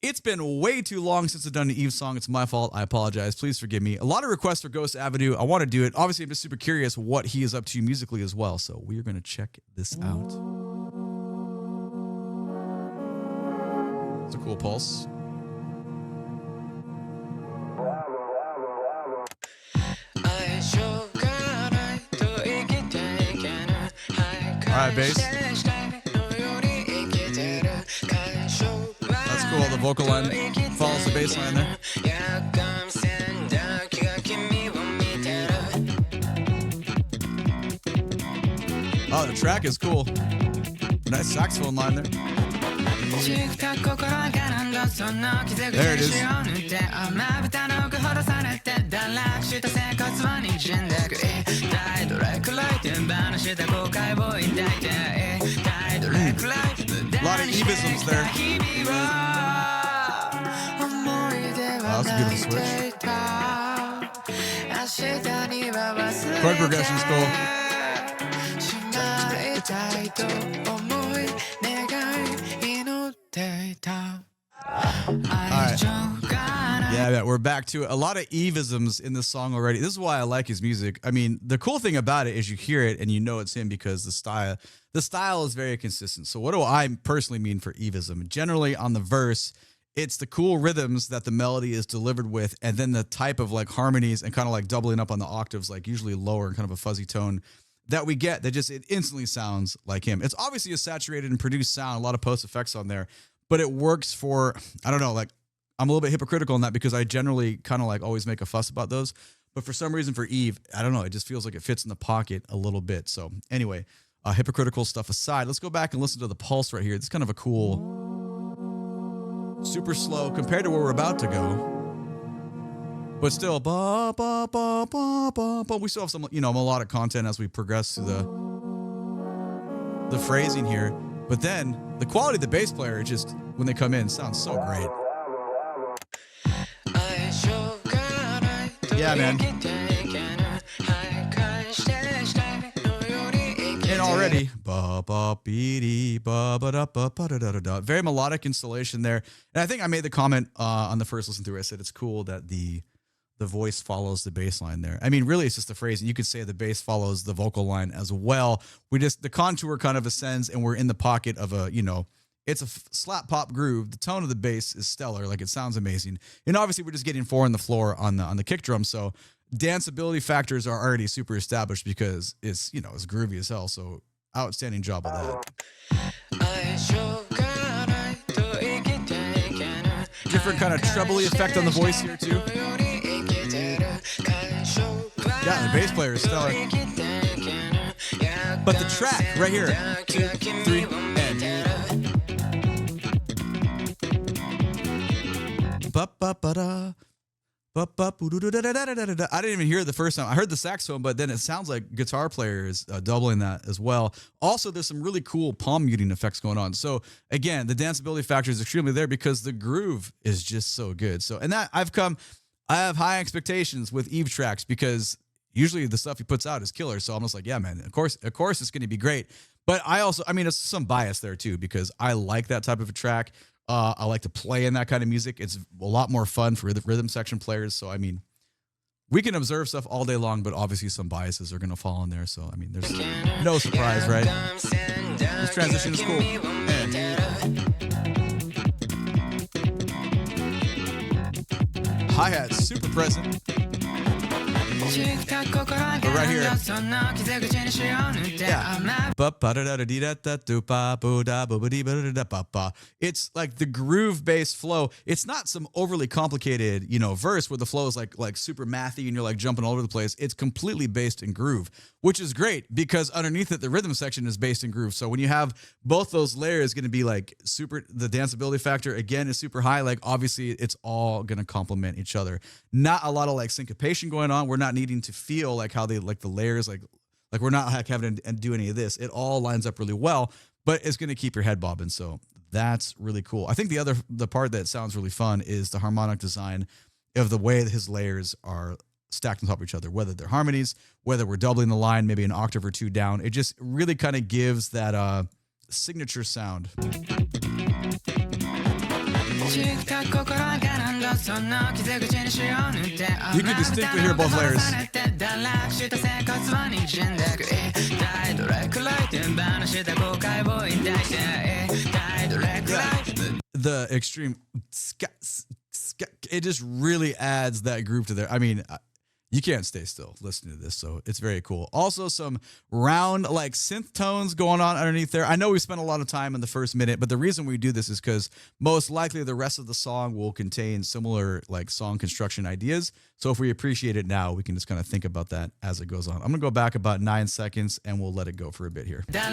It's been way too long since I've done an Eve song. It's my fault. I apologize. Please forgive me. A lot of requests for Ghost Avenue. I want to do it. Obviously, I'm just super curious what he is up to musically as well. So we are going to check this out. It's a cool pulse. All right, bass. That's cool. The vocal line follows the bass line there. Oh, the track is cool. Nice saxophone line there. There it is. A lot of Evisms there. Oh, that's a beautiful switch. Chord progression is cool. Alright. Yeah, we're back to it. A lot of Evisms in this song already. This is why I like his music. I mean, the cool thing about it is you hear it and you know it's him because the style is very consistent. So what do I personally mean for Evism? Generally on the verse, it's the cool rhythms that the melody is delivered with, and then the type of like harmonies and kind of like doubling up on the octaves, like usually lower and kind of a fuzzy tone that we get that just, it instantly sounds like him. It's obviously a saturated and produced sound, a lot of post effects on there, but it works for, I don't know, like I'm a little bit hypocritical in that because I generally kind of like always make a fuss about those. But for some reason for Eve, I don't know, it just feels like it fits in the pocket a little bit. So anyway, hypocritical stuff aside, let's go back and listen to the pulse right here. It's kind of a cool, super slow compared to where we're about to go. But still, ba, ba, ba, ba, ba, ba. We still have some, melodic content as we progress through the phrasing here. But then the quality of the bass player, just when they come in, sounds so great. Yeah, man. And already, ba ba be ba ba da ba da da da. Very melodic installation there. And I think I made the comment on the first listen through. I said it's cool that the voice follows the bass line there. I mean, really, it's just the phrase, and you could say the bass follows the vocal line as well. The contour kind of ascends, and we're in the pocket of a, it's a slap pop groove. The tone of the bass is stellar. Like, it sounds amazing. And obviously, we're just getting 4 on the floor on the kick drum. So danceability factors are already super established because it's, it's groovy as hell. So outstanding job of that. Different kind of trebly effect on the voice here too. Yeah, the bass player is stellar. But the track right here, 2, 3, and ba-ba-ba-da. I didn't even hear it the first time. I heard the saxophone, but then it sounds like guitar player is doubling that as well. Also, there's some really cool palm muting effects going on. So again, the danceability factor is extremely there because the groove is just so good. So, and that I have high expectations with Eve tracks because usually the stuff he puts out is killer. So I'm just like, yeah, man, of course it's going to be great. But it's some bias there too, because I like that type of a track. I like to play in that kind of music. It's a lot more fun for the rhythm section players. So, I mean, we can observe stuff all day long, but obviously some biases are going to fall in there. So, I mean, there's no surprise, right? This transition is cool. Hi-hat, super present. But right here. Yeah. It's like the groove-based flow. It's not some overly complicated, verse where the flow is like super mathy and you're like jumping all over the place. It's completely based in groove, which is great because underneath it, the rhythm section is based in groove. So when you have both those layers going to be like super, the danceability factor again is super high. Like obviously it's all going to complement each other. Not a lot of like syncopation going on. We're not needing to feel like how they like the layers, like we're not like having to do any of this. It all lines up really well, but it's going to keep your head bobbing. So that's really cool. I think the part that sounds really fun is the harmonic design of the way that his layers are stacked on top of each other, whether they're harmonies, whether we're doubling the line, maybe an octave or 2 down. It just really kind of gives that signature sound. You can distinctly hear both layers. The extreme, it just really adds that groove to there. I mean, you can't stay still listening to this, so it's very cool. Also, some round, like, synth tones going on underneath there. I know we spent a lot of time in the first minute, but the reason we do this is because most likely the rest of the song will contain similar, like, song construction ideas. So if we appreciate it now, we can just kind of think about that as it goes on. I'm going to go back about 9 seconds, and we'll let it go for a bit here. God,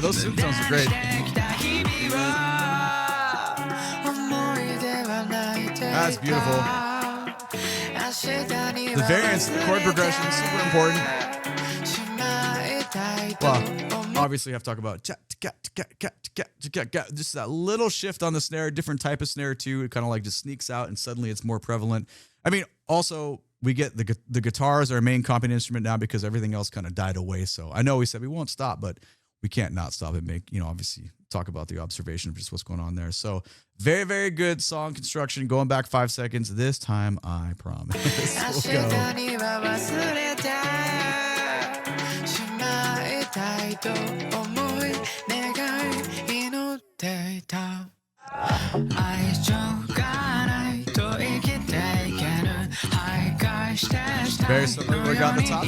those synth tones are great. That's beautiful. The variance, the chord progression is super important. Well, obviously you have to talk about just that little shift on the snare, different type of snare too. It kind of like just sneaks out and suddenly it's more prevalent. I mean, also we get the guitar as our main accompanying instrument now because everything else kind of died away. So I know we said we won't stop, but we can't not stop and make, obviously talk about the observation of just what's going on there. So very, very good song construction. Going back 5 seconds. This time, I promise. We'll go. Very similar to what we got on the top.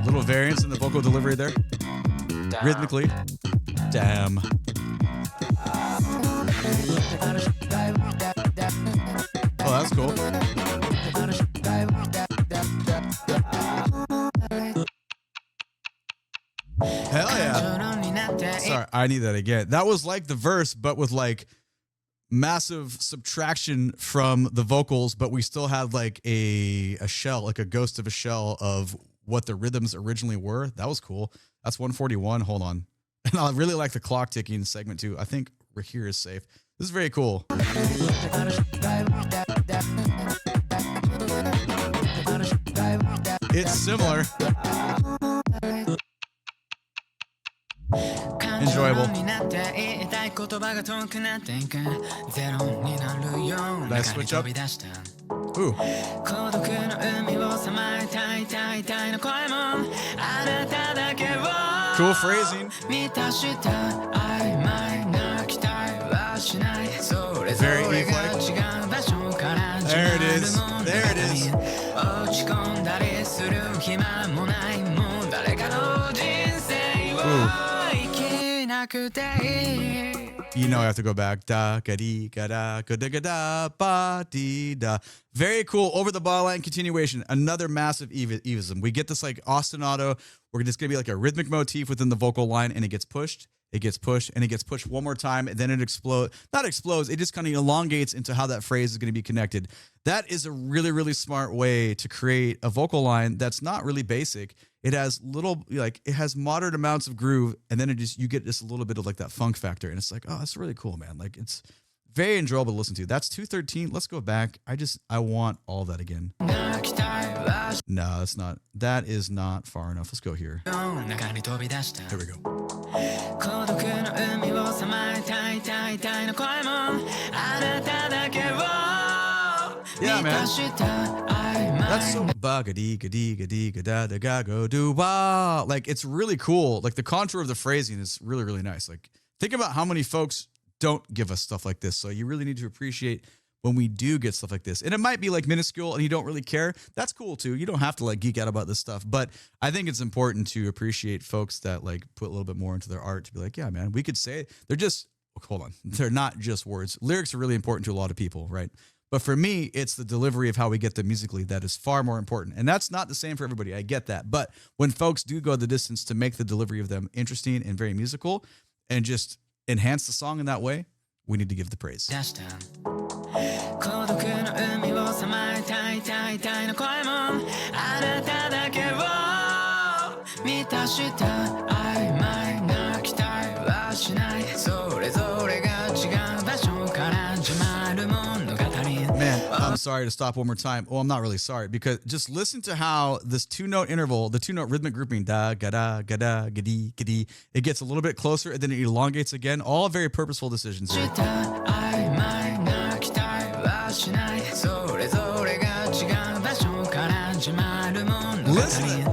Little variance in the vocal delivery there. Rhythmically. Damn. Oh, that's cool. Hell yeah. Sorry, I need that again. That was like the verse, but with like massive subtraction from the vocals, but we still had like a shell, like a ghost of a shell of what the rhythms originally were. That was cool. That's 141. Hold on. And I really like the clock ticking segment too. I think we're here is safe. This is very cool. It's similar. Enjoyable. Nice switch up. Ooh. Cool phrasing. Very E-flat. There it is. There it is. Ooh. You know I have to go back. Da ga dee ga da ga da ga da ba dee da. Very cool. Over the bar line continuation. Another massive evism. We get this like ostinato. We're just gonna be like a rhythmic motif within the vocal line, and it gets pushed. It gets pushed, and it gets pushed one more time, and then it explodes. Not explodes. It just kind of elongates into how that phrase is going to be connected. That is a really, really smart way to create a vocal line that's not really basic. It has it has moderate amounts of groove, and then you get just a little bit of like that funk factor, and it's like, oh, that's really cool, man. Like it's very enjoyable to listen to. That's 213. Let's go back. I want all that again. No, that's not. That is not far enough. Let's go here. Here we go. Yeah, man. That's so like it's really cool. Like the contour of the phrasing is really, really nice. Like think about how many folks don't give us stuff like this. So you really need to appreciate when we do get stuff like this. And it might be like minuscule and you don't really care. That's cool too. You don't have to like geek out about this stuff. But I think it's important to appreciate folks that like put a little bit more into their art to be like, yeah, man, we could say they're just, hold on. They're not just words. Lyrics are really important to a lot of people, right? But for me, it's the delivery of how we get them musically that is far more important. And that's not the same for everybody. I get that. But when folks do go the distance to make the delivery of them interesting and very musical and just enhance the song in that way, we need to give the praise. I'm sorry to stop one more time. Well, I'm not really sorry because just listen to how this 2-note interval, the 2-note rhythmic grouping, da, ga-da, ga-da, ga-dee, ga-dee, it gets a little bit closer and then it elongates again. All very purposeful decisions here. Listen,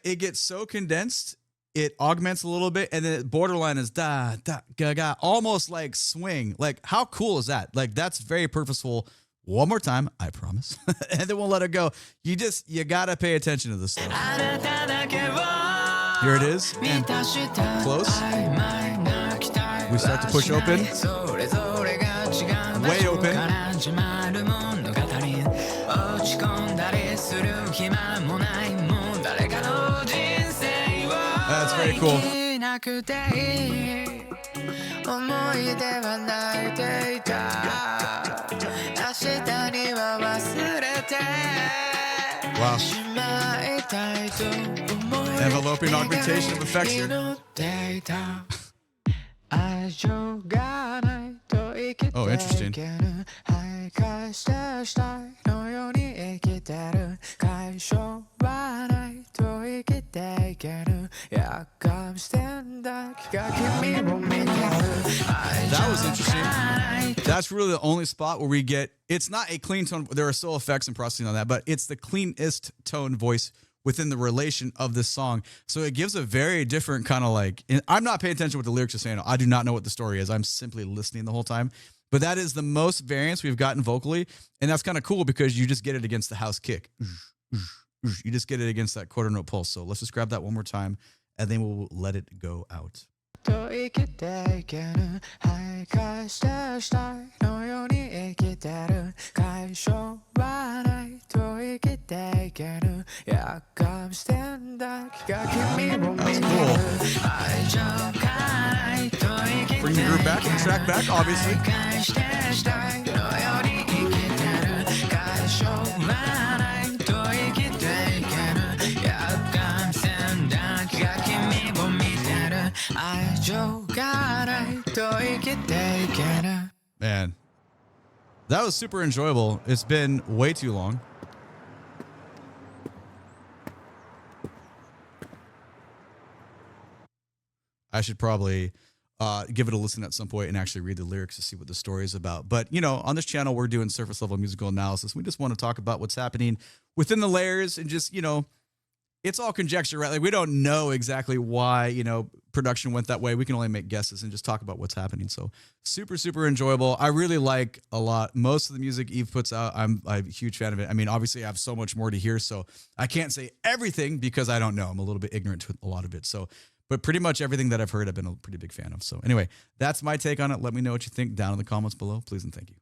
it gets so condensed. It augments a little bit, and then borderline is da da ga ga, almost like swing. Like, how cool is that? Like, that's very purposeful. One more time, I promise, and then we'll let it go. You gotta pay attention to this stuff. Here it is, and close. We start to push open, way open. That's very cool. Wow. Enveloping augmentation of effects here. Oh, interesting. That was interesting. That's really the only spot where we get, it's not a clean tone. There are still effects and processing on that, but it's the cleanest tone voice within the relation of this song. So it gives a very different kind of like, I'm not paying attention to what the lyrics are saying. I do not know what the story is. I'm simply listening the whole time. But that is the most variance we've gotten vocally. And that's kind of cool because you just get it against the house kick. You just get it against that quarter note pulse. So let's just grab that one more time and then we'll let it go out. That's cool. Bring the group back and the track back, obviously. Man, that was super enjoyable. It's been way too long. I should probably give it a listen at some point and actually read the lyrics to see what the story is about. But, you know, on this channel, we're doing surface level musical analysis. We just want to talk about what's happening within the layers and just, you know, it's all conjecture, right? Like, we don't know exactly why, you know, production went that way. We can only make guesses and just talk about what's happening. So super, super enjoyable. I really like a lot. Most of the music Eve puts out, I'm a huge fan of it. I mean, obviously I have so much more to hear, so I can't say everything because I don't know. I'm a little bit ignorant to a lot of it. So, but pretty much everything that I've heard, I've been a pretty big fan of. So anyway, that's my take on it. Let me know what you think down in the comments below, please and thank you.